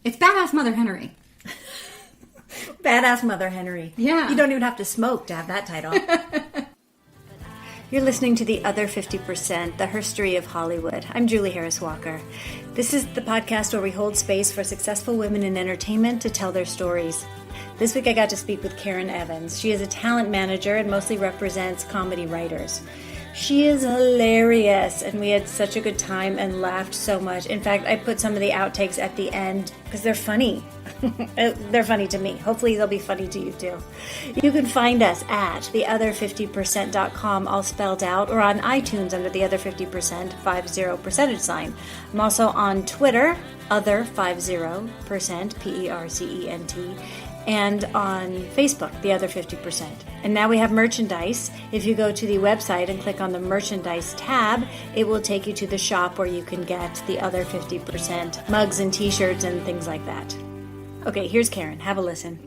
It's Badass Mother Henry. Badass Mother Henry. Yeah. You don't even have to smoke to have that title. You're listening to The Other 50%, the history of Hollywood. I'm Julie Harris Walker. This is the podcast where we hold space for successful women in entertainment to tell their stories. This week I got to speak with Karen Evans. She is a talent manager and mostly represents comedy writers. She is hilarious, and we had such a good time and laughed so much. In fact, I put some of the outtakes at the end because they're funny. They're funny to me. Hopefully they'll be funny to you too. You can find us at theother50%.com, all spelled out, or on iTunes under the other 50%, 50%. I'm also on Twitter, other50%, PERCENT, and on Facebook, The Other 50%. And now we have merchandise. If you go to the website and click on the merchandise tab, it will take you to the shop where you can get The Other 50% mugs and t-shirts and things like that. Okay, here's Karen. Have a listen.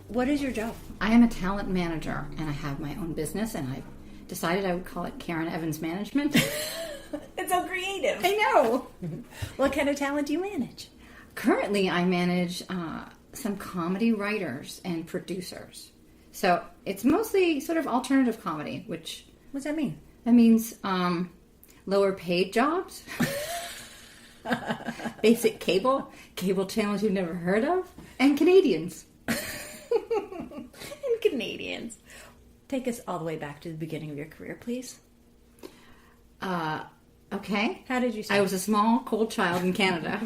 What is your job? I am a talent manager, and I have my own business, and I decided I would call it Karen Evans Management. It's so creative. I know. What kind of talent do you manage? Currently, I manage some comedy writers and producers. So it's mostly sort of alternative comedy, which... What's that mean? That means lower paid jobs, basic cable channels you've never heard of, and Canadians. And Canadians. Take us all the way back to the beginning of your career, please. Okay. How did you start? I was a small, cold child in Canada.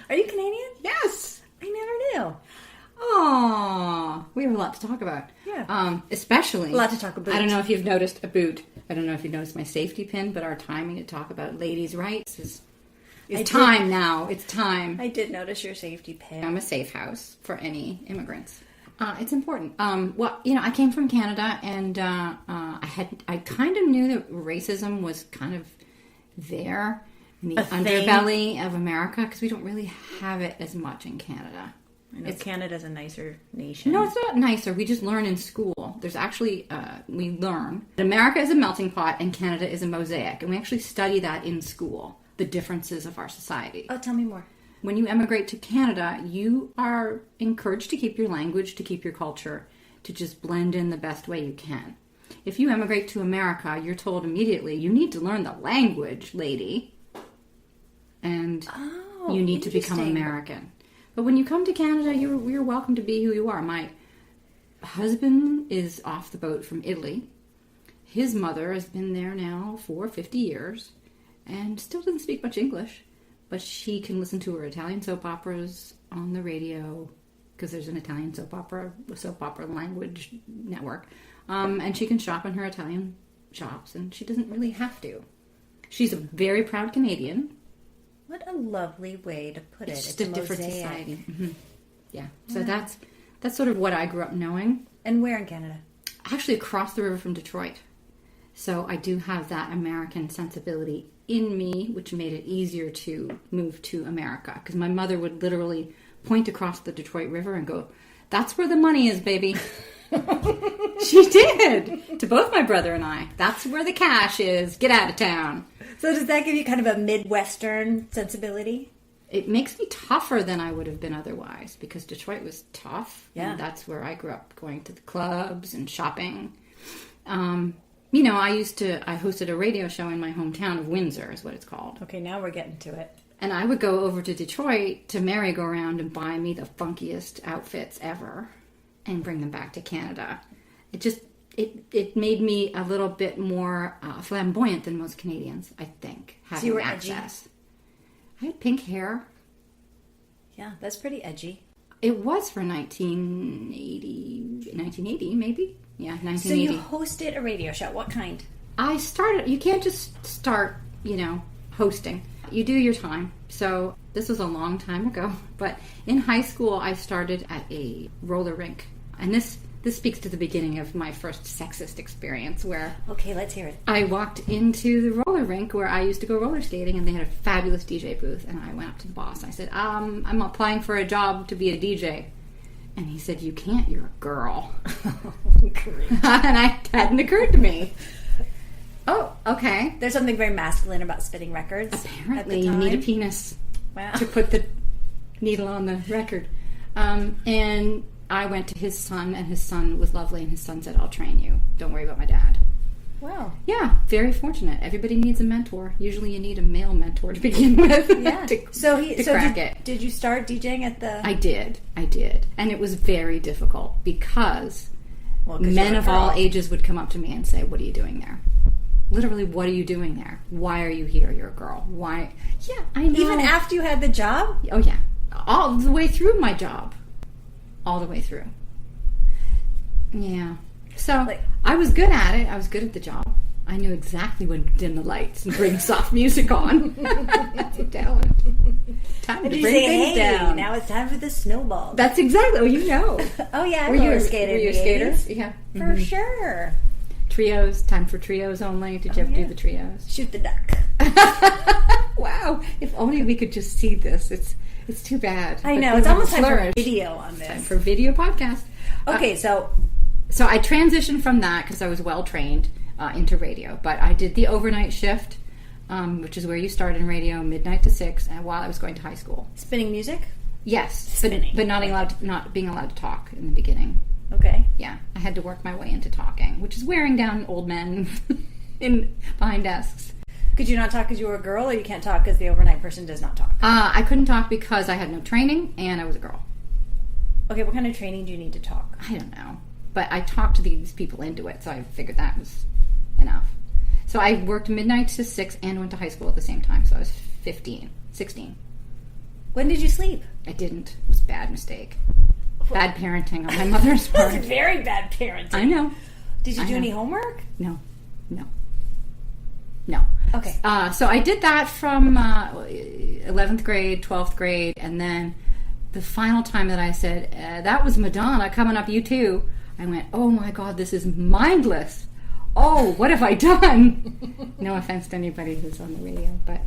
Are you Canadian? Yes. I never knew. Oh, we have a lot to talk about. Yeah. Especially... A lot to talk about. I don't know if you've noticed a boot. I don't know if you've noticed my safety pin, but our timing to talk about ladies' rights is time now. It's time. I did notice your safety pin. I'm a safe house for any immigrants. It's important. Well, I came from Canada, and I kind of knew that racism was kind of there in the underbelly of America, because we don't really have it as much in Canada. I know Canada's a nicer nation. No, it's not nicer. We just learn in school. There's actually, we learn that America is a melting pot and Canada is a mosaic. And we actually study that in school, the differences of our society. Oh, tell me more. When you emigrate to Canada, you are encouraged to keep your language, to keep your culture, to just blend in the best way you can. If you emigrate to America, you're told immediately, you need to learn the language, lady. And you need to become American. But when you come to Canada, you're welcome to be who you are. My husband is off the boat from Italy. His mother has been there now for 50 years and still doesn't speak much English. But she can listen to her Italian soap operas on the radio, because there's an Italian soap opera language network. And she can shop in her Italian shops, and she doesn't really have to. She's a very proud Canadian. What a lovely way to put it. It's just a different society. Mm-hmm. Yeah. So that's sort of what I grew up knowing. And where in Canada? Actually, across the river from Detroit. So I do have that American sensibility in me, which made it easier to move to America. Because my mother would literally point across the Detroit River and go, "That's where the money is, baby." She did. To both my brother and I. That's where the cash is. Get out of town. So does that give you kind of a Midwestern sensibility? It makes me tougher than I would have been otherwise, because Detroit was tough. Yeah. And that's where I grew up, going to the clubs and shopping. I hosted a radio show in my hometown of Windsor, is what it's called. Okay, now we're getting to it. And I would go over to Detroit to merry-go-round and buy me the funkiest outfits ever and bring them back to Canada. It made me a little bit more flamboyant than most Canadians, I think, having so you were access. Edgy? I had pink hair. Yeah, that's pretty edgy. It was for 1980 maybe? Yeah, 1980. So you hosted a radio show. What kind? You can't just start, hosting. You do your time. So this was a long time ago. But in high school, I started at a roller rink. And this speaks to the beginning of my first sexist experience, where... Okay, let's hear it. I walked into the roller rink where I used to go roller skating, and they had a fabulous DJ booth. And I went up to the boss. I said, I'm applying for a job to be a DJ. And he said, "You can't, you're a girl." And it hadn't occurred to me. Oh, okay. There's something very masculine about spinning records. Apparently, you need a penis Wow. to put the needle on the record. And I went to his son, and his son was lovely, and his son said, I'll train you. Don't worry about my dad. Wow. Yeah, very fortunate. Everybody needs a mentor. Usually you need a male mentor to begin with. Yeah. to crack it. Did you start DJing at the... I did. And it was very difficult because men of all ages would come up to me and say, what are you doing there? Literally, what are you doing there? Why are you here? You're a girl. Why? Yeah, I know. Even after you had the job? Oh, yeah. All the way through my job. All the way through. Yeah. So, I was good at it. I was good at the job. I knew exactly when to dim the lights and bring soft music on. That's a talent. Time to bring things down. Now it's time for the snowball. That's exactly. Oh, you know. Oh, yeah. Were you a skater? Yeah. For sure. Trios. Time for trios only. Did you ever do the trios? Shoot the duck. Wow. If only we could just see this. It's too bad. I know. It's almost time for video on this. Time for video podcast. Okay, So I transitioned from that because I was well trained into radio. But I did the overnight shift, which is where you start in radio, midnight to 6, and while I was going to high school. Spinning music? Yes, Spinning. but not being allowed to talk in the beginning. Okay. Yeah, I had to work my way into talking, which is wearing down old men behind desks. Could you not talk because you were a girl, or you can't talk because the overnight person does not talk? I couldn't talk because I had no training and I was a girl. Okay, what kind of training do you need to talk? I don't know. But I talked these people into it, so I figured that was enough. So I worked midnight to 6 and went to high school at the same time, so I was 16. When did you sleep? I didn't. It was a bad mistake. Bad parenting on my mother's part. That's very bad parenting. I know. Did you do any homework? No. Okay. So I did that from 11th grade, 12th grade, and then the final time that I said, that was Madonna coming up, you too, I went, oh my God, this is mindless. Oh, what have I done? No offense to anybody who's on the radio, but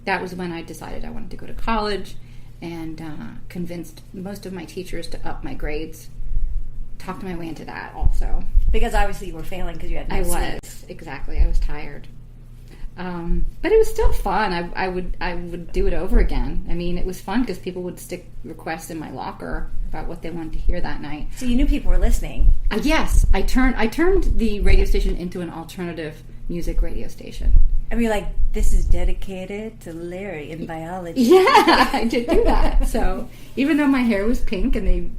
that was when I decided I wanted to go to college and convinced most of my teachers to up my grades. Talked my way into that also. Because obviously you were failing because you had no sleep. Exactly. I was tired. But it was still fun. I would do it over again. I mean, it was fun because people would stick requests in my locker about what they wanted to hear that night. So you knew people were listening. Yes, I turned the radio station into an alternative music radio station. I mean, like, this is dedicated to Larry in biology. Yeah, I did do that. So even though my hair was pink and they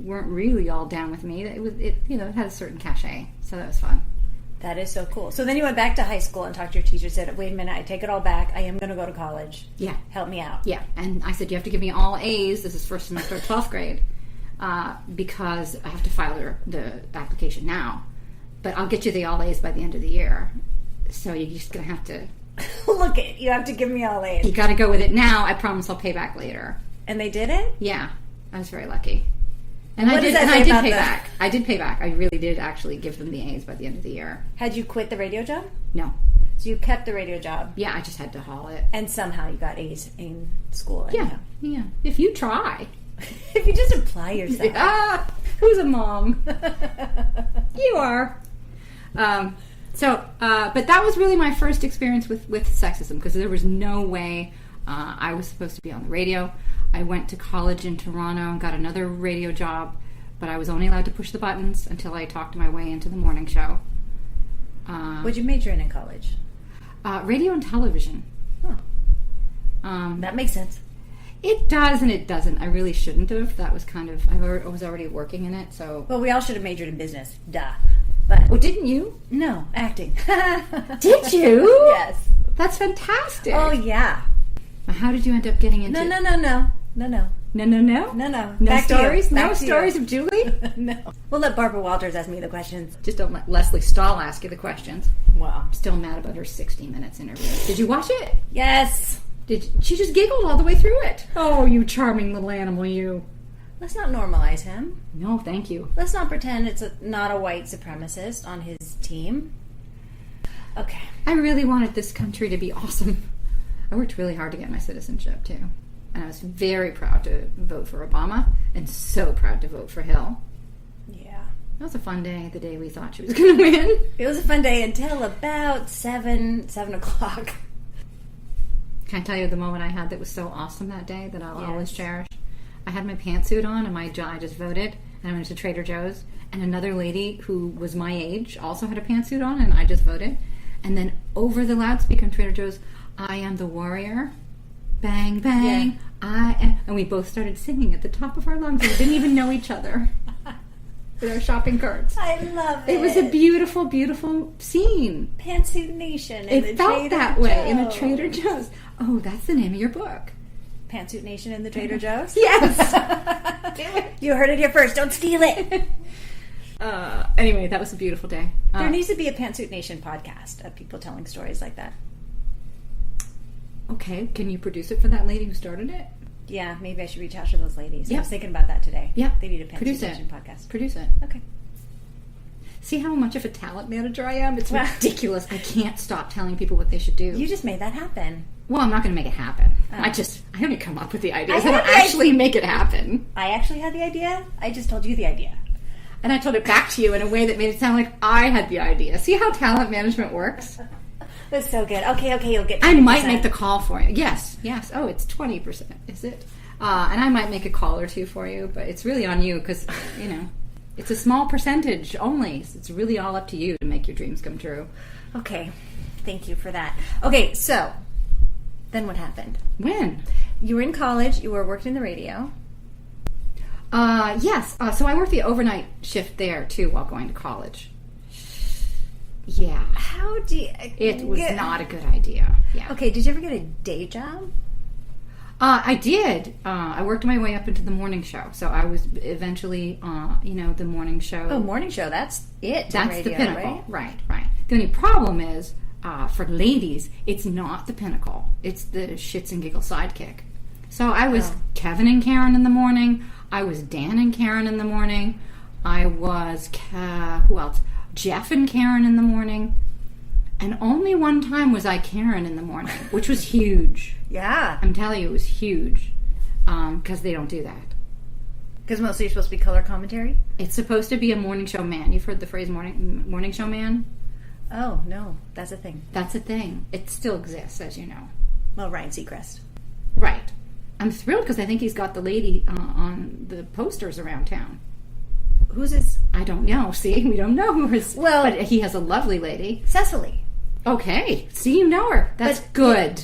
weren't really all down with me, it had a certain cachet. So that was fun. That is so cool. So then you went back to high school and talked to your teacher, said, wait a minute, I take it all back. I am going to go to college. Yeah. Help me out. Yeah. And I said, you have to give me all A's. This is first semester of 12th grade because I have to file the application now. But I'll get you the all A's by the end of the year. So you're just going to have to... Look it. You have to give me all A's. You got to go with it now. I promise I'll pay back later. And they did it? Yeah. I was very lucky. And I did pay back. I did pay back. I really did actually give them the A's by the end of the year. Had you quit the radio job? No. So you kept the radio job? Yeah, I just had to haul it. And somehow you got A's in school. Yeah. Yeah. If you try. If you just apply yourself. Who's a mom? You are. But that was really my first experience with sexism because there was no way I was supposed to be on the radio. I went to college in Toronto and got another radio job, but I was only allowed to push the buttons until I talked my way into the morning show. What'd you major in college? Radio and television. Huh. That makes sense. It does and it doesn't. I really shouldn't have. That was kind of... I was already working in it, so... Well, we all should have majored in business. Duh. But well, didn't you? No, acting. Did you? Yes. That's fantastic. Oh, yeah. How did you end up getting into... No. No stories? No stories of Julie? No. We'll let Barbara Walters ask me the questions. Just don't let Leslie Stahl ask you the questions. Wow. I'm still mad about her 60 Minutes interview. Did you watch it? Yes. She just giggled all the way through it. Oh, you charming little animal, you. Let's not normalize him. No, thank you. Let's not pretend it's not a white supremacist on his team. Okay. I really wanted this country to be awesome. I worked really hard to get my citizenship, too. And I was very proud to vote for Obama and so proud to vote for Hill. Yeah. That was a fun day, the day we thought she was going to win. It was a fun day until about 7 o'clock. Can I tell you the moment I had that was so awesome that day that I'll always cherish? I had my pantsuit on and I just voted, and I went to Trader Joe's, and another lady who was my age also had a pantsuit on, and I just voted. And then over the loudspeaker in Trader Joe's, I am the warrior. Bang, bang. Yeah. And we both started singing at the top of our lungs. We didn't even know each other with our shopping carts. I love it. It was a beautiful, beautiful scene. Pantsuit Nation. It felt that way in a Trader Joe's. Oh, that's the name of your book. Pantsuit Nation in the Trader Joe's? Yes. Do it. You heard it here first. Don't steal it. Anyway, that was a beautiful day. There needs to be a Pantsuit Nation podcast of people telling stories like that. Okay, can you produce it for that lady who started it? Yeah, maybe I should reach out to those ladies. Yep. I was thinking about that today. Yeah. They need a Pantsuit Nation podcast. Produce it. Okay. See how much of a talent manager I am? It's ridiculous. I can't stop telling people what they should do. You just made that happen. Well, I'm not going to make it happen. I only come up with the ideas. I don't actually make it happen. I actually had the idea. I just told you the idea. And I told it back to you in a way that made it sound like I had the idea. See how talent management works? That's so good. Okay, you'll get 20%. I might make the call for you. Yes. Oh, it's 20%, is it? And I might make a call or two for you, but it's really on you because, it's a small percentage only. So it's really all up to you to make your dreams come true. Okay. Thank you for that. Okay, so then what happened? When? You were in college. You were working in the radio. Yes. So I worked the overnight shift there, too, while going to college. Yeah. How do you... It was not a good idea. Yeah. Okay, did you ever get a day job? I did. I worked my way up into the morning show. So I was eventually, the morning show. Oh, morning show. That's it. That's radio, the pinnacle. Right. The only problem is, for ladies, it's not the pinnacle. It's the shits and giggles sidekick. So I was Kevin and Karen in the morning. I was Dan and Karen in the morning. I was, who else? Jeff and Karen in the morning. And only one time was I Karen in the morning, which was huge. Yeah. I'm telling you, it was huge. Because they don't do that. Because mostly you're supposed to be color commentary? It's supposed to be a morning show man. You've heard the phrase morning show man? Oh, no. That's a thing. That's a thing. It still exists, as you know. Well, Ryan Seacrest. Right. I'm thrilled because I think he's got the lady on the posters around town. Who's his? I don't know. See, we don't know who his... Well... But he has a lovely lady. Cecily. Okay. See, you know her. That's good.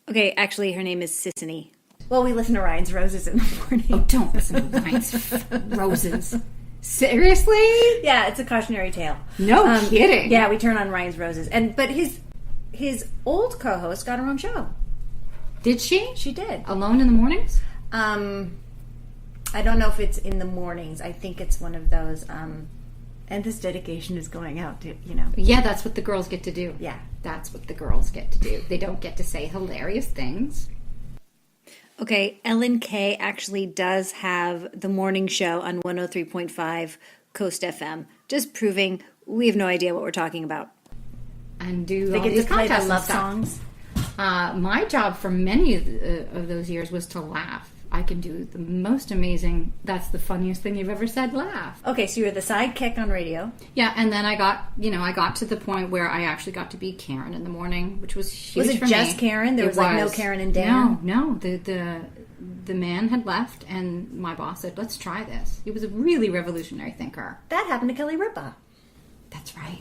Okay, actually, her name is Sissany. Well, we listen to Ryan's Roses in the morning. Oh, don't listen to Ryan's Roses. Seriously? Yeah, it's a cautionary tale. No kidding. Yeah, we turn on Ryan's Roses. But his old co-host got her own show. Did she? She did. Alone in the mornings? I don't know if it's in the mornings. I think it's one of those, and this dedication is going out to, Yeah, that's what the girls get to do. Yeah. That's what the girls get to do. They don't get to say hilarious things. Okay, Ellen Kay actually does have the morning show on 103.5 Coast FM, just proving we have no idea what we're talking about. And do they all get these to play the contests and love stuff. songs. My job for many of those years was to laugh. I can do the most amazing, that's the funniest thing you've ever said, laugh. Okay, so you were the sidekick on radio. Yeah, and then I got to the point where I actually got to be Karen in the morning, which was huge for me. Was it just Karen? There was no Karen and Dan? No. The man had left, and my boss said, let's try this. He was a really revolutionary thinker. That happened to Kelly Ripa. That's right.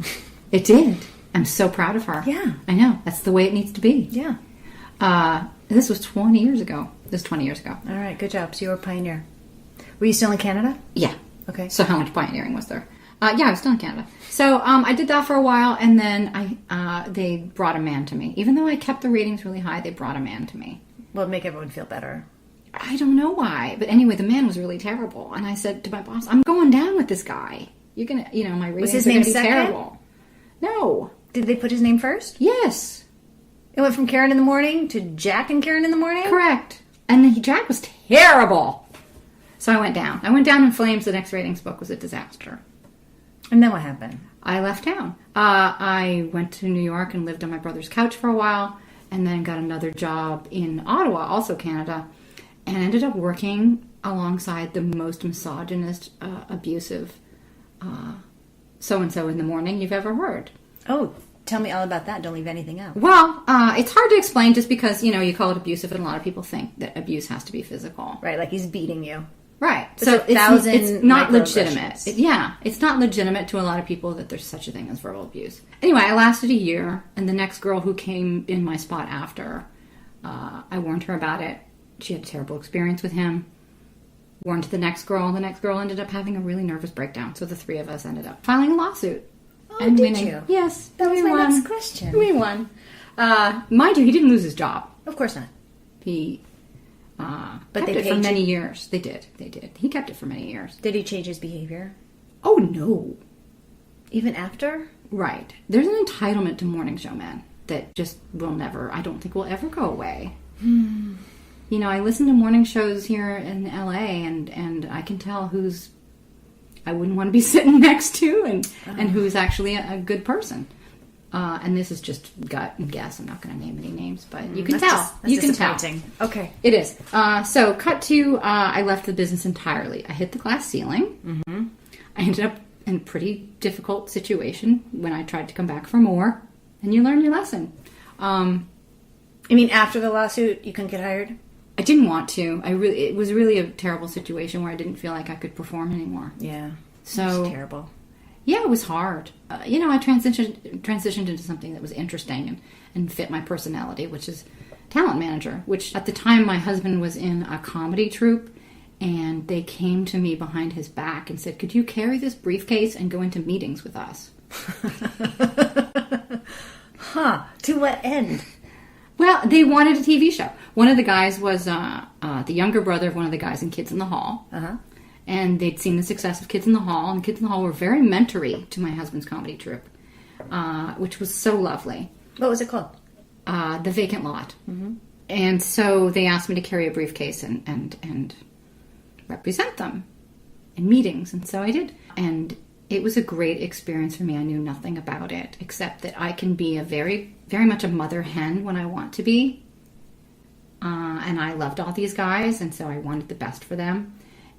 It did. I'm so proud of her. Yeah. I know. That's the way it needs to be. Yeah. This was 20 years ago. This was 20 years ago. All right, good job. So you were a pioneer. Were you still in Canada? Yeah. Okay. So how much pioneering was there? Yeah, I was still in Canada. So I did that for a while, and then they brought a man to me. Even though I kept the ratings really high, they brought a man to me. Well, it'd make everyone feel better. I don't know why. But anyway, the man was really terrible. And I said to my boss, I'm going down with this guy. You're going to, my ratings was his are name going to be second? terrible. No. Did they put his name first? Yes. It went from Karen in the morning to Jack and Karen in the morning? Correct. And then Jack was terrible. So I went down. I went down in flames. The next ratings book was a disaster. And then what happened? I left town. I went to New York and lived on my brother's couch for a while, and then got another job in Ottawa, also Canada, and ended up working alongside the most misogynist, abusive so-and-so in the morning you've ever heard. Oh, Tell me all about that. Don't leave anything out. Well, it's hard to explain just because, you call it abusive, and a lot of people think that abuse has to be physical. Right, like he's beating you. Right. So it's not legitimate. It's not legitimate to a lot of people that there's such a thing as verbal abuse. Anyway, I lasted a year, and the next girl who came in my spot after, I warned her about it. She had a terrible experience with him. Warned the next girl. The next girl ended up having a really nervous breakdown. So the three of us ended up filing a lawsuit. Oh, and did you? Yes. That was my next question. We won. Mind you, he didn't lose his job. Of course not. He but kept they it paid for many you? years. They did. He kept it for many years. Did he change his behavior? Oh, no. Even after? Right. There's an entitlement to morning show men that just I don't think will ever go away. I listen to morning shows here in LA, and I can tell who's I wouldn't want to be sitting next to and who's actually a good person. And this is just gut and guess. I'm not going to name any names, but you can tell. You can tell. Okay. It is. So cut to, I left the business entirely. I hit the glass ceiling. Mm-hmm. I ended up in a pretty difficult situation when I tried to come back for more. And you learn your lesson. You mean after the lawsuit, you couldn't get hired? I didn't want to. It was really a terrible situation where I didn't feel like I could perform anymore. Yeah. So it was terrible. Yeah, it was hard. I transitioned into something that was interesting and fit my personality, which is talent manager, which at the time my husband was in a comedy troupe, and they came to me behind his back and said, could you carry this briefcase and go into meetings with us? Huh. To what end? Well, they wanted a TV show. One of the guys was the younger brother of one of the guys in Kids in the Hall. Uh-huh. And they'd seen the success of Kids in the Hall, and Kids in the Hall were very mentory to my husband's comedy troupe, which was so lovely. What was it called? The Vacant Lot. Mm-hmm. And so they asked me to carry a briefcase and represent them in meetings, and so I did. And it was a great experience for me. I knew nothing about it, except that I can be a very, very much a mother hen when I want to be. And I loved all these guys, and so I wanted the best for them.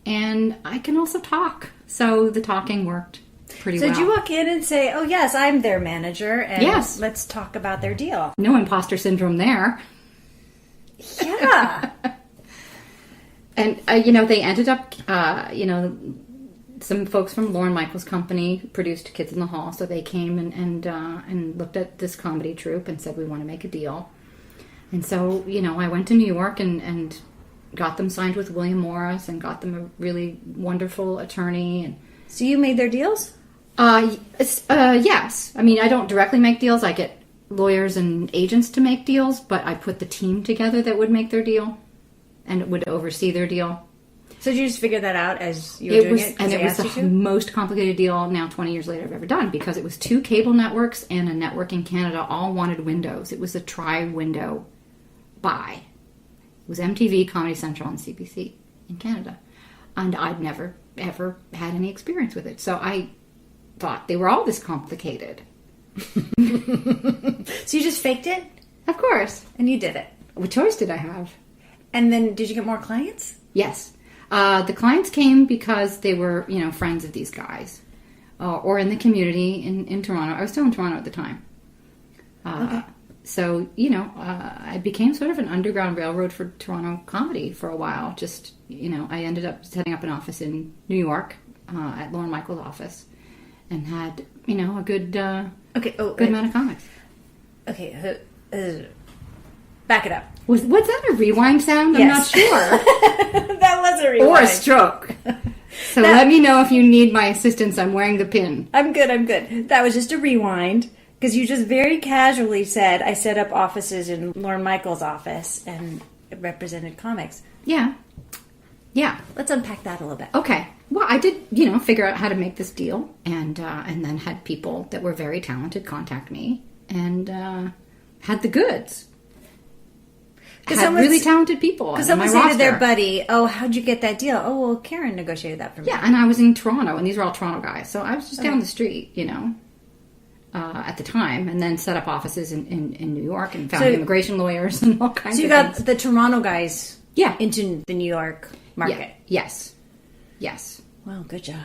And I can also talk. So the talking worked pretty well. So did you walk in and say, oh, yes, I'm their manager, and yes, let's talk about their deal? No imposter syndrome there. Yeah. And, they ended up, some folks from Lorne Michaels' company produced Kids in the Hall. So they came and looked at this comedy troupe and said, we want to make a deal. And so, I went to New York and got them signed with William Morris and got them a really wonderful attorney. And so you made their deals? Yes. I mean, I don't directly make deals. I get lawyers and agents to make deals, but I put the team together that would make their deal and would oversee their deal. So did you just figure that out as you were doing it? And it was the most complicated deal now 20 years later I've ever done, because it was 2 cable networks and a network in Canada all wanted windows. It was a tri-window buy. It was MTV, Comedy Central, and CBC in Canada. And I'd never, ever had any experience with it. So I thought they were all this complicated. So you just faked it? Of course. And you did it? What choice did I have? And then did you get more clients? Yes. The clients came because they were, friends of these guys. Or in the community in Toronto. I was still in Toronto at the time. Okay. So, I became sort of an underground railroad for Toronto comedy for a while. Just, I ended up setting up an office in New York at Lorne Michaels' office and had, a good good amount of comics. Okay, back it up. Was that a rewind sound? Yes. I'm not sure. That was a rewind. Or a stroke. So let me know if you need my assistance. I'm wearing the pin. I'm good. That was just a rewind. Because you just very casually said, I set up offices in Lorne Michaels' office and it represented comics. Yeah. Let's unpack that a little bit. Okay. Well, I did, figure out how to make this deal, and then had people that were very talented contact me, and had the goods. Had really talented people. Because someone said to their buddy, oh, how'd you get that deal? Oh, well, Karen negotiated that for me. Yeah, and I was in Toronto, and these were all Toronto guys, so I was just down the street, at the time, and then set up offices in New York and found immigration lawyers and all kinds of things. So you got the Toronto guys into the New York market. Yeah. Yes. Wow, good job.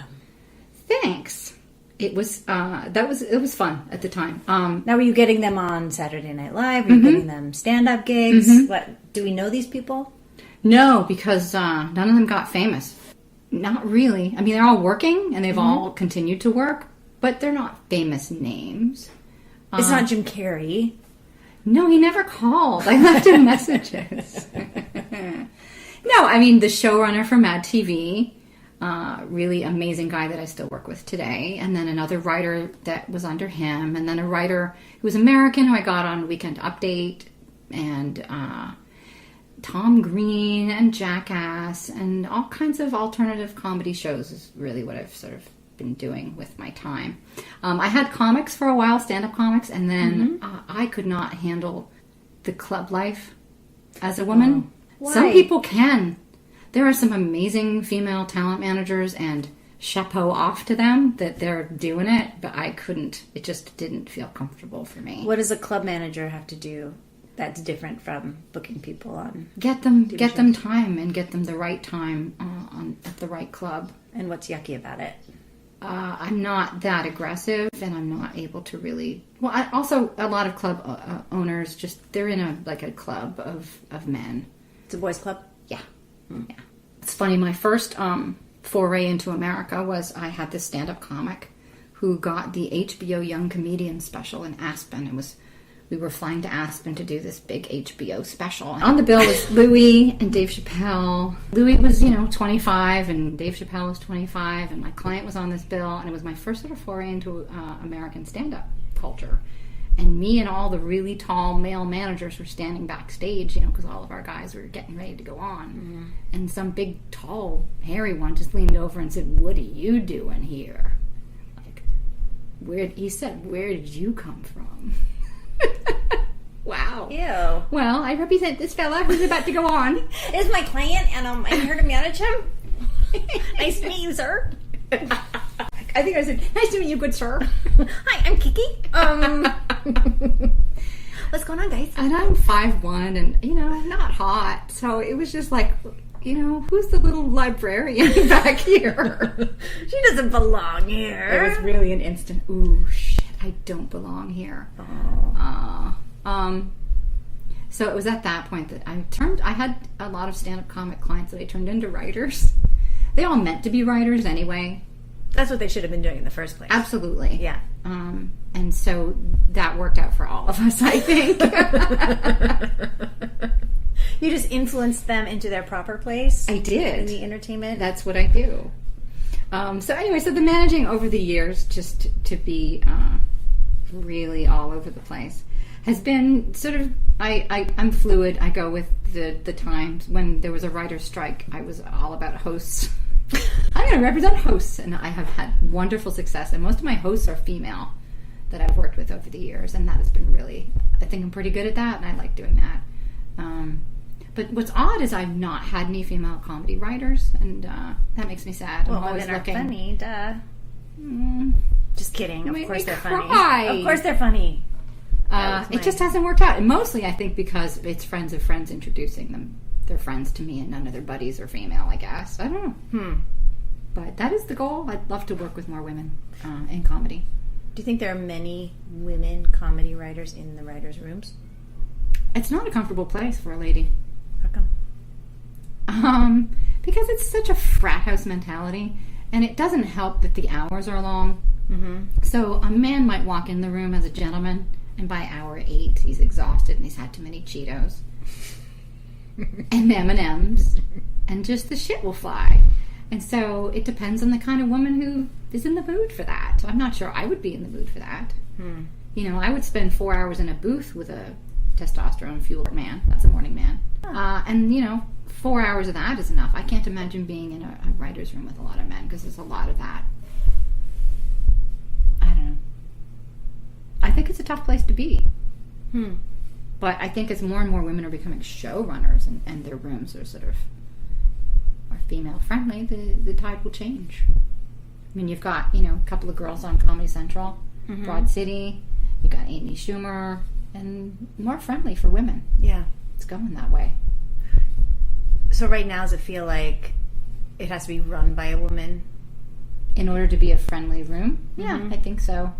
Thanks. It was it was fun at the time. Now, were you getting them on Saturday Night Live? Were you getting them stand-up gigs? What do we know these people? No, because none of them got famous. Not really. I mean, they're all working, and they've all continued to work, but they're not famous names. It's not Jim Carrey. No, he never called. I left him messages. No, I mean, the showrunner for Mad TV, really amazing guy that I still work with today, and then another writer that was under him, and then a writer who was American who I got on Weekend Update, and Tom Green and Jackass, and all kinds of alternative comedy shows is really what I've sort of been doing with my time. I had comics for a while, stand-up comics, and then I could not handle the club life as a woman. Why? Some people can. There are some amazing female talent managers, and chapeau off to them that they're doing it, but I couldn't. It just didn't feel comfortable for me. What does a club manager have to do that's different from booking people on? Get them time, and get them the right time at the right club. And what's yucky about it? I'm not that aggressive, and I'm not able to really. Well, also a lot of club owners they're in a club of men. It's a boys' club. Yeah, yeah. It's funny. My first foray into America was I had this stand-up comic who got the HBO Young Comedian special in Aspen. We were flying to Aspen to do this big HBO special. On the bill was Louis and Dave Chappelle. Louis was, 25, and Dave Chappelle was 25, and my client was on this bill, and it was my first sort of foray into American stand-up culture. And me and all the really tall male managers were standing backstage, because all of our guys were getting ready to go on. And some big, tall, hairy one just leaned over and said, "What are you doing here?" He said, "Where did you come from?" Wow. Ew. Well, I represent this fella who's about to go on. Is my client, and I'm here to manage him. Nice to meet you, sir. I think I said, "Nice to meet you, good sir." Hi, I'm Kiki. What's going on, guys? And I'm 5'1", and not hot. So it was just like, who's the little librarian back here? She doesn't belong here. It was really an instant, ooh, shit, I don't belong here. So it was at that point that I had a lot of stand-up comic clients that I turned into writers. They all meant to be writers anyway. That's what they should have been doing in the first place. Absolutely. Yeah. And so that worked out for all of us, I think. You just influenced them into their proper place? I did. In the entertainment? That's what I do. So the managing over the years, just to be really all over the place, has been sort of, I'm fluid. I go with the times. When there was a writer's strike, I was all about hosts. I'm going to represent hosts, and I have had wonderful success, and most of my hosts are female that I've worked with over the years, and that has been really, I think I'm pretty good at that, and I like doing that. But what's odd is I've not had any female comedy writers, and that makes me sad. Well, I'm always women looking. Are funny, duh. Just kidding. Of course they're cry. funny. Of course they're funny. It just hasn't worked out, and mostly I think because it's friends of friends introducing their friends to me, and none of their buddies are female, I guess. I don't know. But that is the goal. I'd love to work with more women in comedy. Do you think there are many women comedy writers in the writers' rooms? It's not a comfortable place for a lady. How come? Because it's such a frat house mentality, and it doesn't help that the hours are long. So a man might walk in the room as a gentleman, and by hour 8 he's exhausted and he's had too many Cheetos and M&Ms, and just the shit will fly. And so it depends on the kind of woman who is in the mood for that. I'm not sure I would be in the mood for that. I would spend 4 hours in a booth with a testosterone-fueled man. That's a morning man. And 4 hours of that is enough. I can't imagine being in a writer's room with a lot of men, because there's a lot of that. I don't know. I think it's a tough place to be. But I think as more and more women are becoming showrunners, and their rooms are sort of more female-friendly, the tide will change. I mean, you've got, a couple of girls on Comedy Central, Broad City, you've got Amy Schumer, and more friendly for women. Yeah. It's going that way. So right now, does it feel like it has to be run by a woman in order to be a friendly room. Yeah, I think so.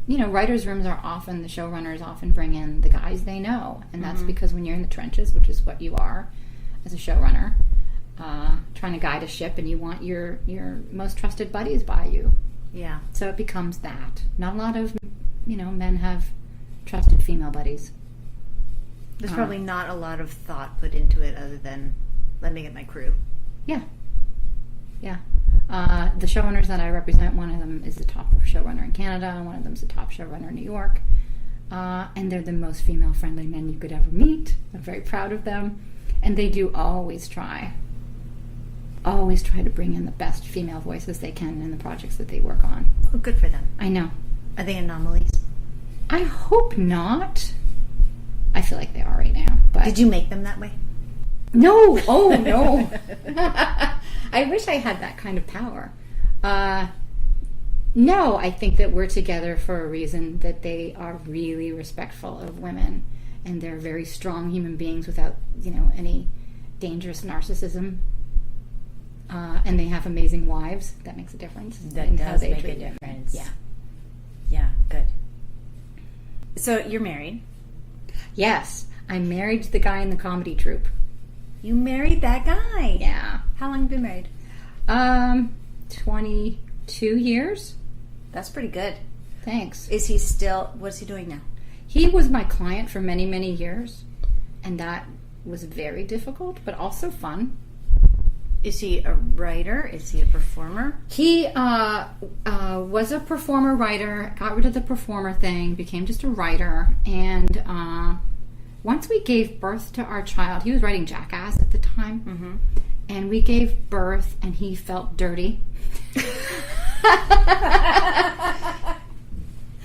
Writers' rooms are often, the showrunners often bring in the guys they know. And that's because when you're in the trenches, which is what you are as a showrunner, trying to guide a ship, and you want your most trusted buddies by you. Yeah. So it becomes that. Not a lot of, men have trusted female buddies. There's probably not a lot of thought put into it other than, let me get my crew. Yeah. Yeah. The showrunners that I represent, one of them is the top showrunner in Canada, one of them is the top showrunner in New York. And they're the most female-friendly men you could ever meet. I'm very proud of them. And they do always try to bring in the best female voices they can in the projects that they work on. Oh, good for them. I know. Are they anomalies? I hope not. I feel like they are right now. But did you make them that way? No. Oh, no. I wish I had that kind of power. No, I think that we're together for a reason, that they are really respectful of women, and they're very strong human beings without, any dangerous narcissism. And they have amazing wives. That makes a difference. That does make a difference. Yeah. Yeah, good. So you're married? Yes. I married the guy in the comedy troupe. You married that guy? Yeah. How long have you been married? 22 years. That's pretty good. Thanks. What's he doing now? He was my client for many, many years, and that was very difficult, but also fun. Is he a writer? Is he a performer? He was a performer writer, got rid of the performer thing, became just a writer, and once we gave birth to our child, he was writing Jackass at the time, and we gave birth, and he felt dirty.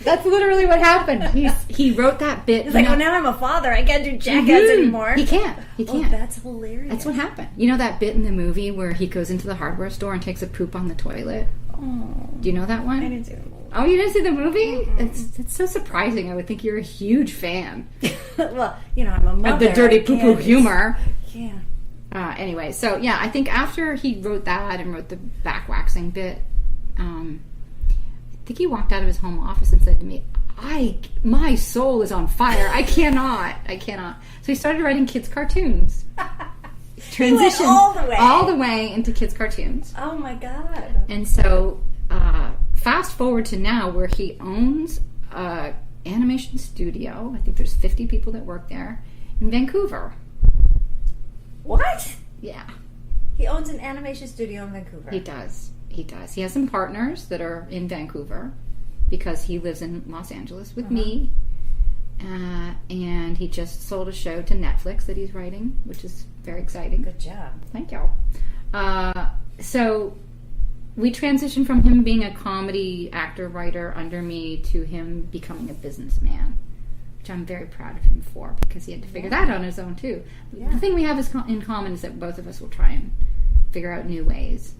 That's literally what happened. He wrote that bit. He's like, now I'm a father. I can't do Jackass anymore. He can't. Oh, that's hilarious. That's what happened. You know that bit in the movie where he goes into the hardware store and takes a poop on the toilet? Oh. Do you know that one? I didn't see the movie. Oh, you didn't see the movie? Mm-hmm. It's so surprising. I would think you're a huge fan. Well, I'm a mother. Of the dirty poo-poo humor. Yeah. Anyway, so yeah, I think after he wrote that and wrote the back waxing bit, I think he walked out of his home office and said to me, my soul is on fire. I cannot. So he started writing kids' cartoons. Transitioned all the way into kids' cartoons. Oh my God. And so fast forward to now, where he owns an animation studio. I think there's 50 people that work there in Vancouver. What? Yeah. He owns an animation studio in Vancouver. He does. He has some partners that are in Vancouver because he lives in Los Angeles with me. And he just sold a show to Netflix that he's writing, which is very exciting. Good job. Thank you. So we transitioned from him being a comedy actor, writer under me to him becoming a businessman, which I'm very proud of him for, because he had to figure that out on his own too. Yeah. The thing we have in common is that both of us will try and figure out new ways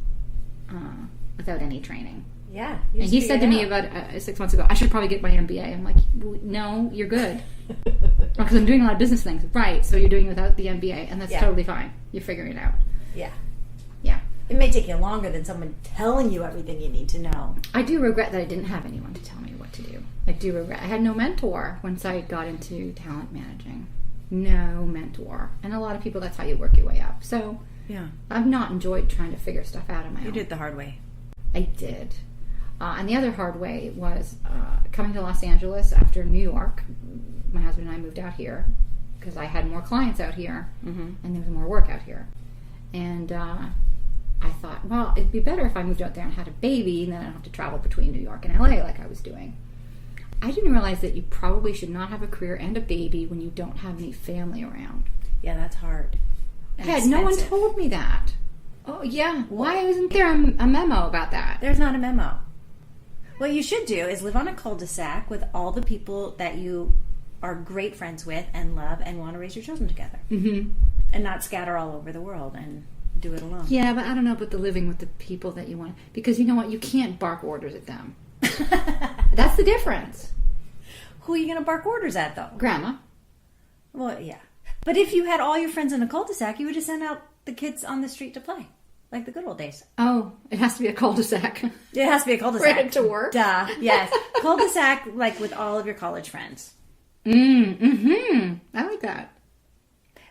without any training. Yeah. And he said to me about 6 months ago, I should probably get my MBA. I'm like, no, you're good. Because I'm doing a lot of business things. Right, so you're doing it without the MBA, and that's totally fine. You're figuring it out. Yeah. Yeah. It may take you longer than someone telling you everything you need to know. I do regret that I didn't have anyone to tell me what to do. I do regret. I had no mentor once I got into talent managing. No mentor. And a lot of people, that's how you work your way up. So yeah, I've not enjoyed trying to figure stuff out on my own. You did the hard way. I did. And the other hard way was coming to Los Angeles after New York. My husband and I moved out here because I had more clients out here, and there was more work out here. And I thought, well, it'd be better if I moved out there and had a baby, and then I don't have to travel between New York and LA like I was doing. I didn't realize that you probably should not have a career and a baby when you don't have any family around. Yeah, that's hard. No one told me that. Oh, yeah. Why isn't there a memo about that? There's not a memo. What you should do is live on a cul-de-sac with all the people that you are great friends with and love and want to raise your children together. Mm-hmm. And not scatter all over the world and do it alone. Yeah, but I don't know about the living with the people that you want. Because you know what? You can't bark orders at them. That's the difference. Who are you going to bark orders at, though? Grandma. Well, yeah. But if you had all your friends in a cul-de-sac, you would just send out the kids on the street to play, like the good old days. Oh, it has to be a cul-de-sac. It has to be a cul-de-sac. For it to work. Duh. Yes. Cul-de-sac, like with all of your college friends. I like that.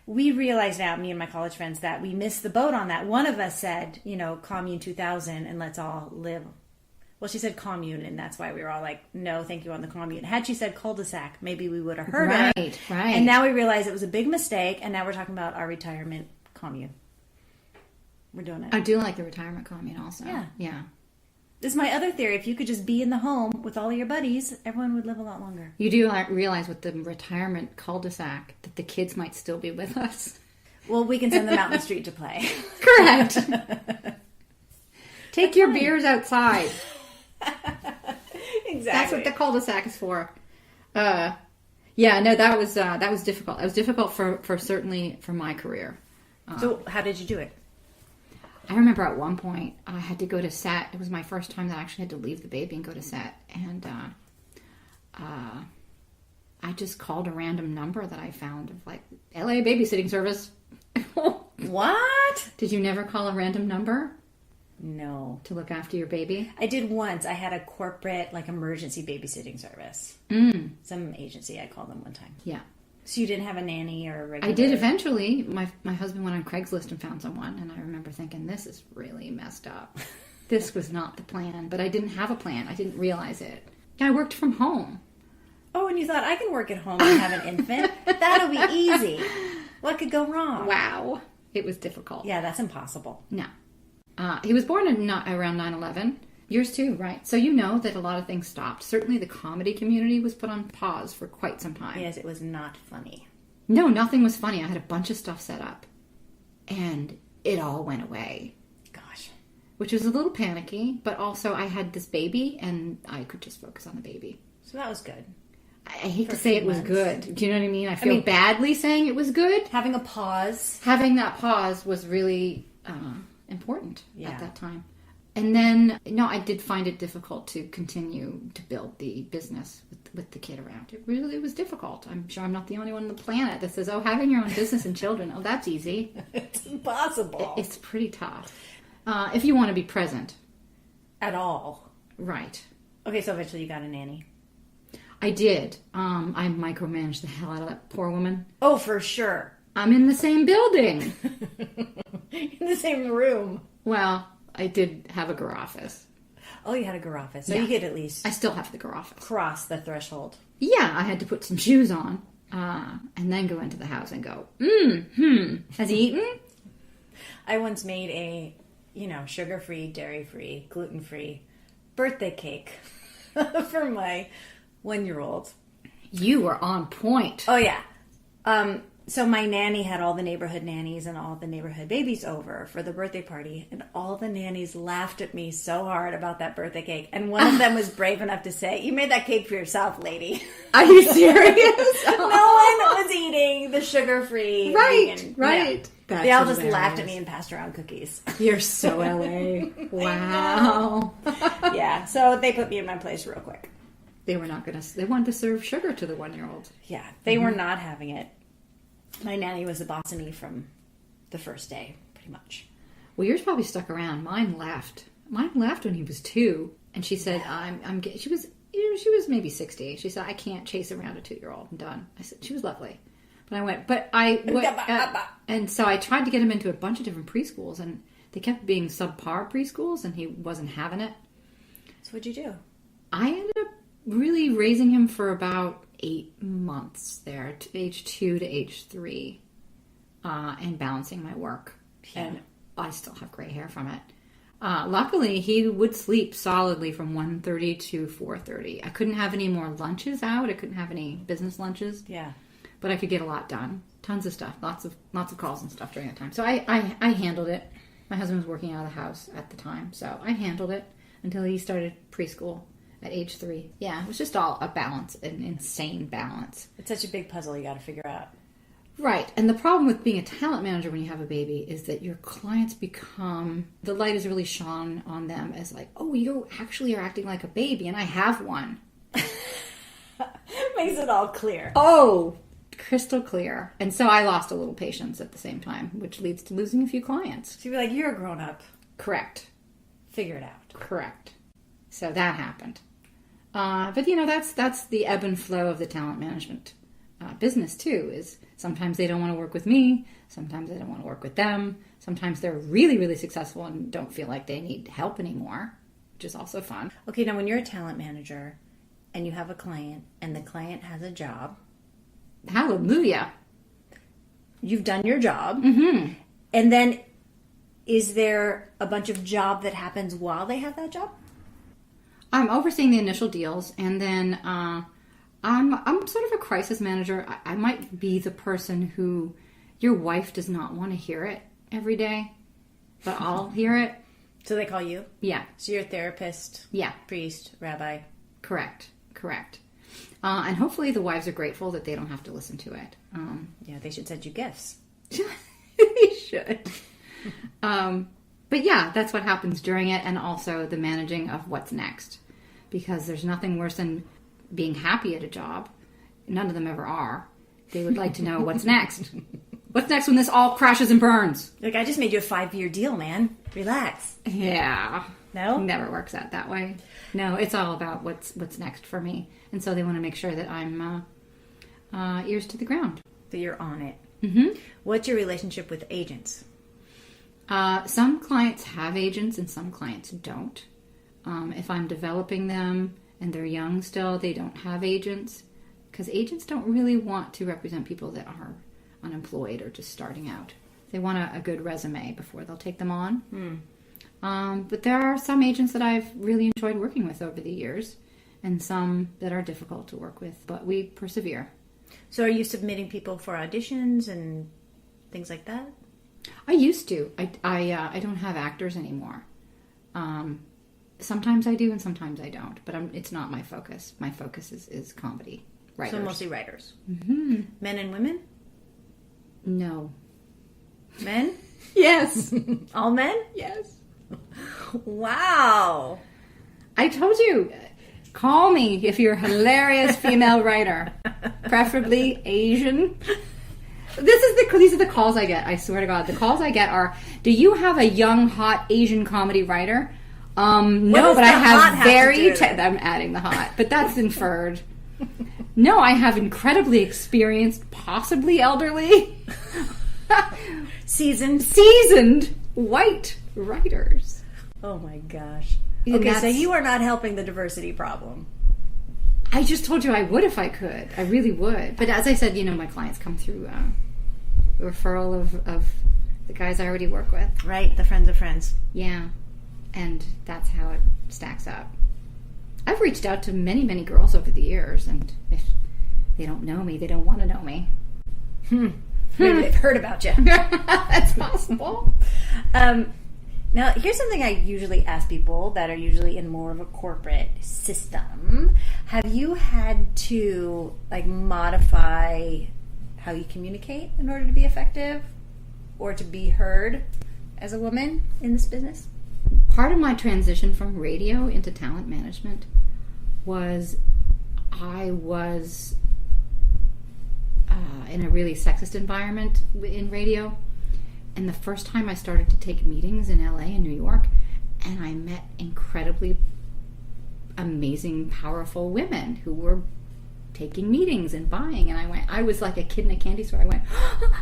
We realize now, me and my college friends, that we missed the boat on that. One of us said, commune 2000 and let's all live. Well, she said commune, and that's why we were all like, no, thank you on the commune. Had she said cul-de-sac, maybe we would have heard her. Right. And now we realize it was a big mistake, and now we're talking about our retirement commune. We're doing it. I do like the retirement commune also. Yeah. This is my other theory. If you could just be in the home with all of your buddies, everyone would live a lot longer. You do realize with the retirement cul-de-sac that the kids might still be with us. Well, we can send them out in the street to play. Correct. Take your beers outside. Exactly. That's what the cul-de-sac is for. That was difficult. It was difficult for certainly for my career. So how did you do it? I remember at one point I had to go to set. It was my first time that I actually had to leave the baby and go to set. And I just called a random number that I found of like LA babysitting service. What? Did you never call a random number? No. To look after your baby? I did once. I had a corporate emergency babysitting service. Some agency. I called them one time. Yeah. So you didn't have a nanny or a regular... I did eventually. My husband went on Craigslist and found someone, and I remember thinking, this is really messed up. This was not the plan, but I didn't have a plan. I didn't realize it. I worked from home. Oh, and you thought, I can work at home and have an infant? That'll be easy. What could go wrong? Wow. It was difficult. Yeah, that's impossible. No. He was born around 9/11. Yours too, right? So you know that a lot of things stopped. Certainly the comedy community was put on pause for quite some time. Yes, it was not funny. No, nothing was funny. I had a bunch of stuff set up. And it all went away. Gosh. Which was a little panicky, but also I had this baby and I could just focus on the baby. So that was good. I hate to say it was good. Do you know what I mean? I feel badly saying it was good. Having a pause. Having that pause was really important at that time. And then, I did find it difficult to continue to build the business with the kid around. It really was difficult. I'm sure I'm not the only one on the planet that says, having your own business and children, that's easy. It's impossible. It's pretty tough. If you want to be present. At all. Right. Okay, so eventually you got a nanny. I did. I micromanaged the hell out of that poor woman. Oh, for sure. I'm in the same building. In the same room. Well, I did have a garoffice. Oh, you had a garoffice. So you could at least... I still have the garoffice. Cross the threshold. Yeah, I had to put some shoes on. And then go into the house and go, has he eaten? I once made a, sugar-free, dairy-free, gluten-free birthday cake for my 1-year-old. You were on point. Oh, yeah. So my nanny had all the neighborhood nannies and all the neighborhood babies over for the birthday party. And all the nannies laughed at me so hard about that birthday cake. And one of them was brave enough to say, "You made that cake for yourself, lady." Are you serious? No one was eating the sugar-free. Right, right. Yeah. They all just laughed at me and passed around cookies. You're so LA. Wow. Yeah, so they put me in my place real quick. They were not they wanted to serve sugar to the 1-year-old. Yeah, they were not having it. My nanny was the boss of me from the first day, pretty much. Well, yours probably stuck around. Mine left. Mine left when he was 2, and she said, she was maybe 60. She said, "I can't chase around a 2-year-old. I'm done." I said, she was lovely. But I went, and so I tried to get him into a bunch of different preschools, and they kept being subpar preschools, and he wasn't having it. So what'd you do? I ended up really raising him for about 8 months there, age 2 to age 3, and balancing my work. Yeah. And I still have gray hair from it. Luckily, he would sleep solidly from 1:30 to 4:30. I couldn't have any more lunches out. I couldn't have any business lunches. Yeah. But I could get a lot done. Tons of stuff. Lots of calls and stuff during that time. So I handled it. My husband was working out of the house at the time. So I handled it until he started preschool at age 3. Yeah, it was just all a balance, an insane balance. It's such a big puzzle you got to figure out. Right. And the problem with being a talent manager when you have a baby is that your clients the light is really shone on them as like, "Oh, you actually are acting like a baby, and I have one." Makes it all clear. Oh, crystal clear. And so I lost a little patience at the same time, which leads to losing a few clients. So you're like, you're a grown-up. Correct. Figure it out. Correct. So that happened. But, you know, that's the ebb and flow of the talent management business, too, is sometimes they don't want to work with me. Sometimes they don't want to work with them. Sometimes they're really, really successful and don't feel like they need help anymore, which is also fun. Okay, now when you're a talent manager and you have a client and the client has a job. Hallelujah. You've done your job. Mm-hmm. And then is there a bunch of job that happens while they have that job? I'm overseeing the initial deals, and then I'm sort of a crisis manager. I might be the person who your wife does not want to hear it every day, but I'll hear it. So they call you? Yeah. So you're a therapist, yeah, priest, rabbi. Correct. And hopefully the wives are grateful that they don't have to listen to it. Yeah, they should send you gifts. They should. But yeah, that's what happens during it, and also the managing of what's next. Because there's nothing worse than being happy at a job. None of them ever are. They would like to know what's next. What's next when this all crashes and burns? Like, I just made you a 5-year deal, man. Relax. Yeah. No? Never works out that way. No, it's all about what's next for me. And so they want to make sure that I'm ears to the ground. So you're on it. Mm-hmm. What's your relationship with agents? Some clients have agents and some clients don't. If I'm developing them and they're young still, they don't have agents. Because agents don't really want to represent people that are unemployed or just starting out. They want a good resume before they'll take them on. But there are some agents that I've really enjoyed working with over the years, and some that are difficult to work with, but we persevere. So are you submitting people for auditions and things like that? I used to. I don't have actors anymore. Sometimes I do and sometimes I don't, but it's not my focus. My focus is comedy writers. So mostly writers. Mm-hmm. Men and women? No. Men? Yes. All men? Yes. Wow. I told you, call me if you're a hilarious female writer, preferably Asian. These are the calls I get. I swear to God, the calls I get are, "Do you have a young, hot Asian comedy writer?" No, but I have very. I'm adding the hot, but that's inferred. No, I have incredibly experienced, possibly elderly, seasoned white writers. Oh my gosh. Okay, so you are not helping the diversity problem. I just told you I would if I could. I really would. But as I said, my clients come through referral of the guys I already work with. Right, the friends of friends. Yeah. And that's how it stacks up. I've reached out to many, many girls over the years, and if they don't know me, they don't want to know me. Maybe they've heard about you. That's possible. Now, here's something I usually ask people that are usually in more of a corporate system. Have you had to modify how you communicate in order to be effective or to be heard as a woman in this business? Part of my transition from radio into talent management was I was in a really sexist environment in radio. And the first time I started to take meetings in LA and New York, and I met incredibly amazing, powerful women who were taking meetings and buying. And I was like a kid in a candy store. I went,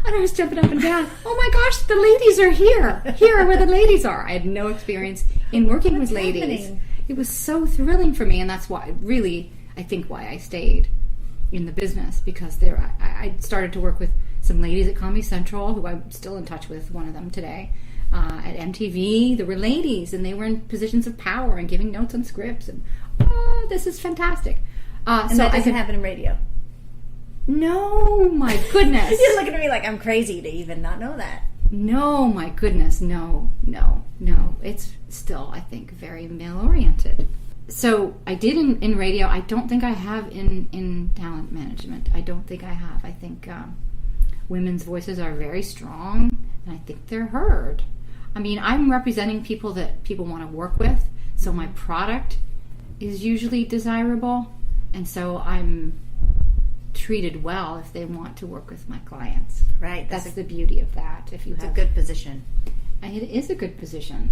and I was jumping up and down. Oh my gosh, the ladies are here. Here are where the ladies are. I had no experience in working with ladies. Happening? It was so thrilling for me, and that's why, really, I think why I stayed in the business, because I started to work with some ladies at Comedy Central, who I'm still in touch with, one of them today. At MTV, there were ladies, and they were in positions of power and giving notes on scripts. And this is fantastic. And so that doesn't happen in radio. No, my goodness. You're looking at me like I'm crazy to even not know that. No, my goodness. No. It's still, I think, very male-oriented. So I did in radio. I don't think I have in talent management. I don't think I have. I think women's voices are very strong, and I think they're heard. I mean, I'm representing people that people want to work with, so my product is usually desirable, and so I'm treated well if they want to work with my clients. Right. That's the beauty of that. If you It's have a good position. It is a good position.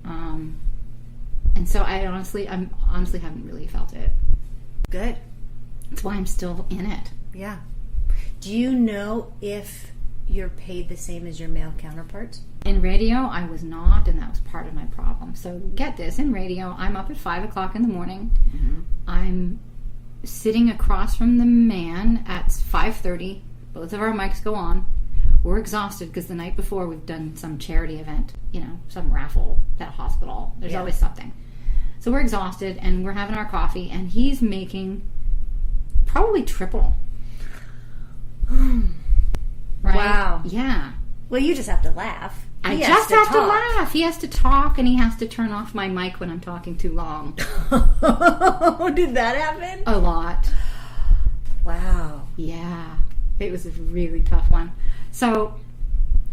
And so I honestly haven't really felt it. Good. That's why I'm still in it. Yeah. Do you know if you're paid the same as your male counterparts? In radio, I was not, and that was part of my problem. So get this, in radio, I'm up at 5 o'clock in the morning. Mm-hmm. I'm sitting across from the man at 5:30. Both of our mics go on. We're exhausted because the night before we've done some charity event, some raffle at a hospital. There's always something. So we're exhausted, and we're having our coffee, and he's making probably triple. Right? Wow. Yeah. Well, you just have to laugh. I just have to laugh. He has to talk, and he has to turn off my mic when I'm talking too long. Did that happen? A lot. Wow. Yeah. It was a really tough one. So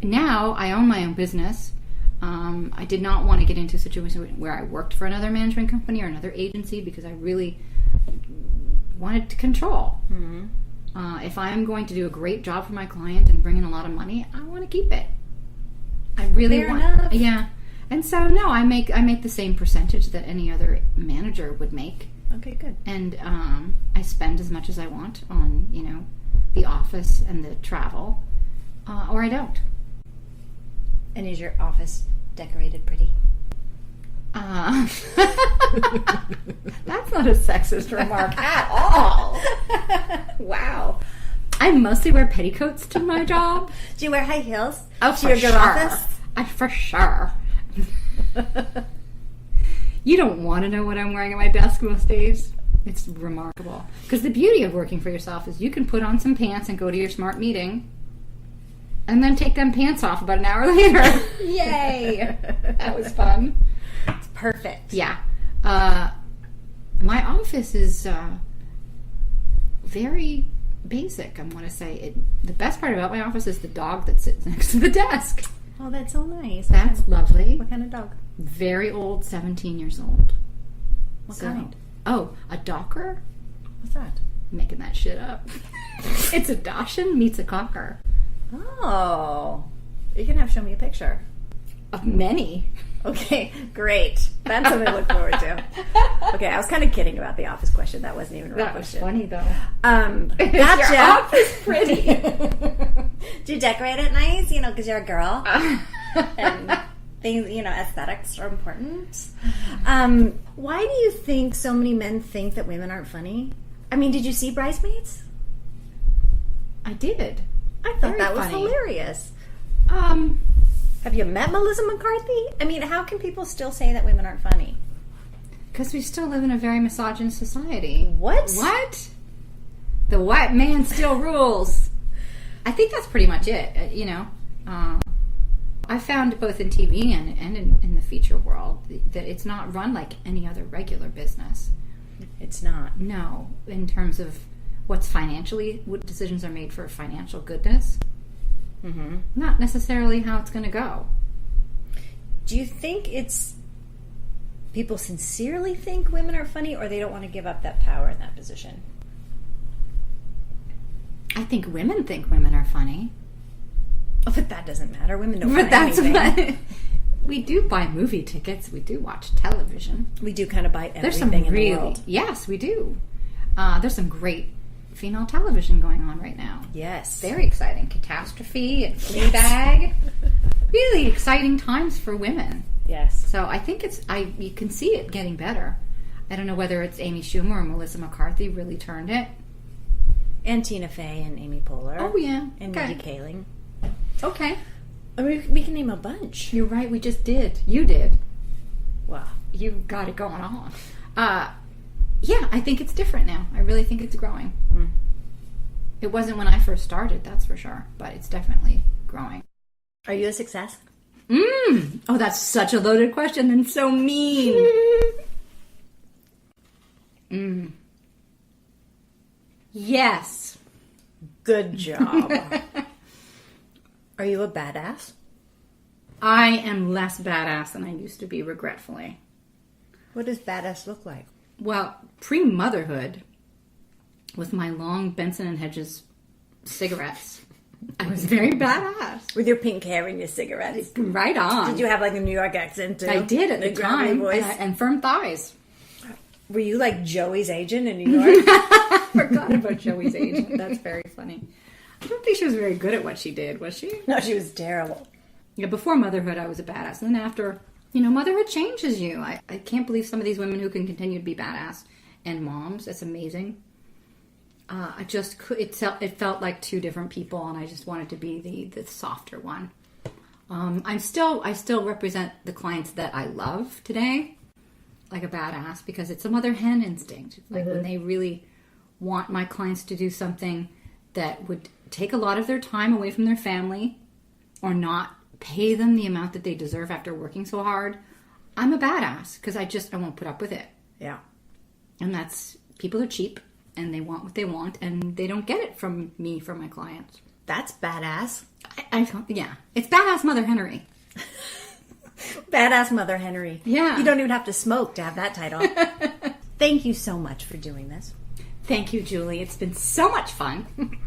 now I own my own business. I did not want to get into a situation where I worked for another management company or another agency because I really wanted to control. Mm-hmm. If I'm going to do a great job for my client and bring in a lot of money, I want to keep it. I really Fair want. enough. Yeah. And so no, I make the same percentage that any other manager would make. Okay, good. And I spend as much as I want on, the office and the travel, or I don't. And is your office decorated pretty? That's not a sexist remark at all. Wow. I mostly wear petticoats to my job. Do you wear high heels? Oh, to your garoffice? For sure. You don't want to know what I'm wearing at my desk most days. It's remarkable. Because the beauty of working for yourself is you can put on some pants and go to your smart meeting and then take them pants off about an hour later. Yay! That was fun. It's perfect. Yeah. My office is very basic, I'm going to say. The best part about my office is the dog that sits next to the desk. Oh, that's so nice. That's lovely. What kind of dog? Very old, 17 years old. What kind? Oh, a Docker? What's that? Making that shit up. It's a Dachshund meets a Cocker. Oh. You're going to have to show me a picture. Of many. Okay, great. That's something to look forward to. Okay, I was kind of kidding about the office question. That wasn't even a real question. That was funny, though. Gotcha. Your office pretty. Do you decorate it nice? Because you're a girl. And things, aesthetics are important. Why do you think so many men think that women aren't funny? I mean, did you see Bridesmaids? I did. I thought Very that was funny. hilarious. Have you met Melissa McCarthy? I mean, how can people still say that women aren't funny? Because we still live in a very misogynist society. What? What? The white man still rules. I think that's pretty much it, I found both in TV and in the feature world that it's not run like any other regular business. It's not. No, in terms of what decisions are made for financial goodness. Mm-hmm. Not necessarily how it's going to go. Do you think it's people sincerely think women are funny, or they don't want to give up that power in that position? I think women think women are funny. Oh, but that doesn't matter. Women don't But buy anything. what we do buy movie tickets. We do watch television. We do kind of buy There's some everything in really, the world. yes, we do. There's some great female television going on right now. Yes. Very exciting. Catastrophe and Fleabag. Really exciting times for women. Yes. So I think you can see it getting better. I don't know whether it's Amy Schumer or Melissa McCarthy really turned it. And Tina Fey and Amy Poehler. Oh, yeah. And Okay. Mindy Kaling. Okay. I mean, we can name a bunch. You're right, we just did. You did. Wow. You got it going on. Yeah, I think it's different now. I really think it's growing. Mm. It wasn't when I first started, that's for sure. But it's definitely growing. Are you a success? Oh, that's such a loaded question and so mean. Yes. Good job. Are you a badass? I am less badass than I used to be, regretfully. What does badass look like? Well, pre-motherhood, with my long Benson and Hedges cigarettes. I was very badass. With your pink hair and your cigarettes. Right on. Did you have like a New York accent too? I did at the time. Voice? And firm thighs. Were you like Joey's agent in New York? I forgot about Joey's agent. That's very funny. I don't think she was very good at what she did, was she? No, she was terrible. Yeah, before motherhood, I was a badass. And then after, motherhood changes you. I can't believe some of these women who can continue to be badass and moms. It's amazing. It felt like two different people, and I just wanted to be the softer one. I still represent the clients that I love today, like a badass, because it's a mother hen instinct. Like when they really want my clients to do something that would take a lot of their time away from their family, or not pay them the amount that they deserve after working so hard. I'm a badass because I won't put up with it. Yeah, and people are cheap. And they want what they want, and they don't get it from me, from my clients. That's badass. Yeah. It's badass Mother Henry. Badass Mother Henry. Yeah. You don't even have to smoke to have that title. Thank you so much for doing this. Thank you, Julie. It's been so much fun.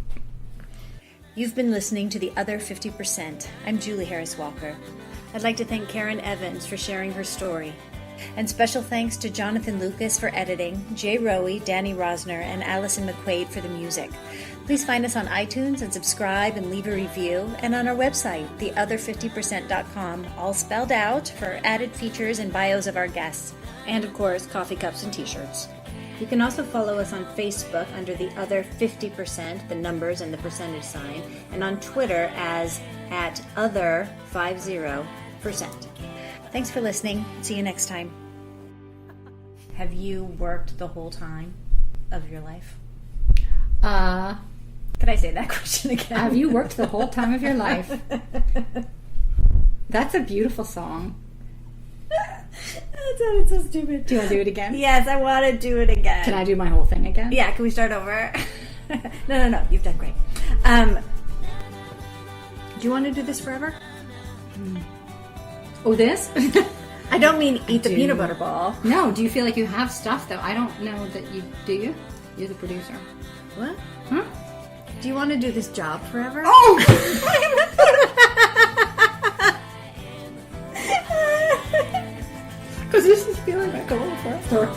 You've been listening to The Other 50%. I'm Julie Harris Walker. I'd like to thank Karen Evans for sharing her story. And special thanks to Jonathan Lucas for editing, Jay Rowe, Danny Rosner, and Allison McQuaid for the music. Please find us on iTunes and subscribe and leave a review, and on our website, theother50%.com, all spelled out, for added features and bios of our guests. And of course, coffee cups and t-shirts. You can also follow us on Facebook under The Other 50%, the numbers and the percentage sign, and on Twitter as @other50%. Thanks for listening. See you next time. Have you worked the whole time of your life? Could I say that question again? Have you worked the whole time of your life? That's a beautiful song. That sounded so stupid. Do you want to do it again? Yes, I want to do it again. Can I do my whole thing again? Yeah, can we start over? No. You've done great. Do you want to do this forever? Oh, this? I don't mean eat the peanut butter ball. No, do you feel like you have stuff, though? I don't know that you... Do you? You're the producer. What? Huh? Do you want to do this job forever? Oh! Because this is feeling like a little forever.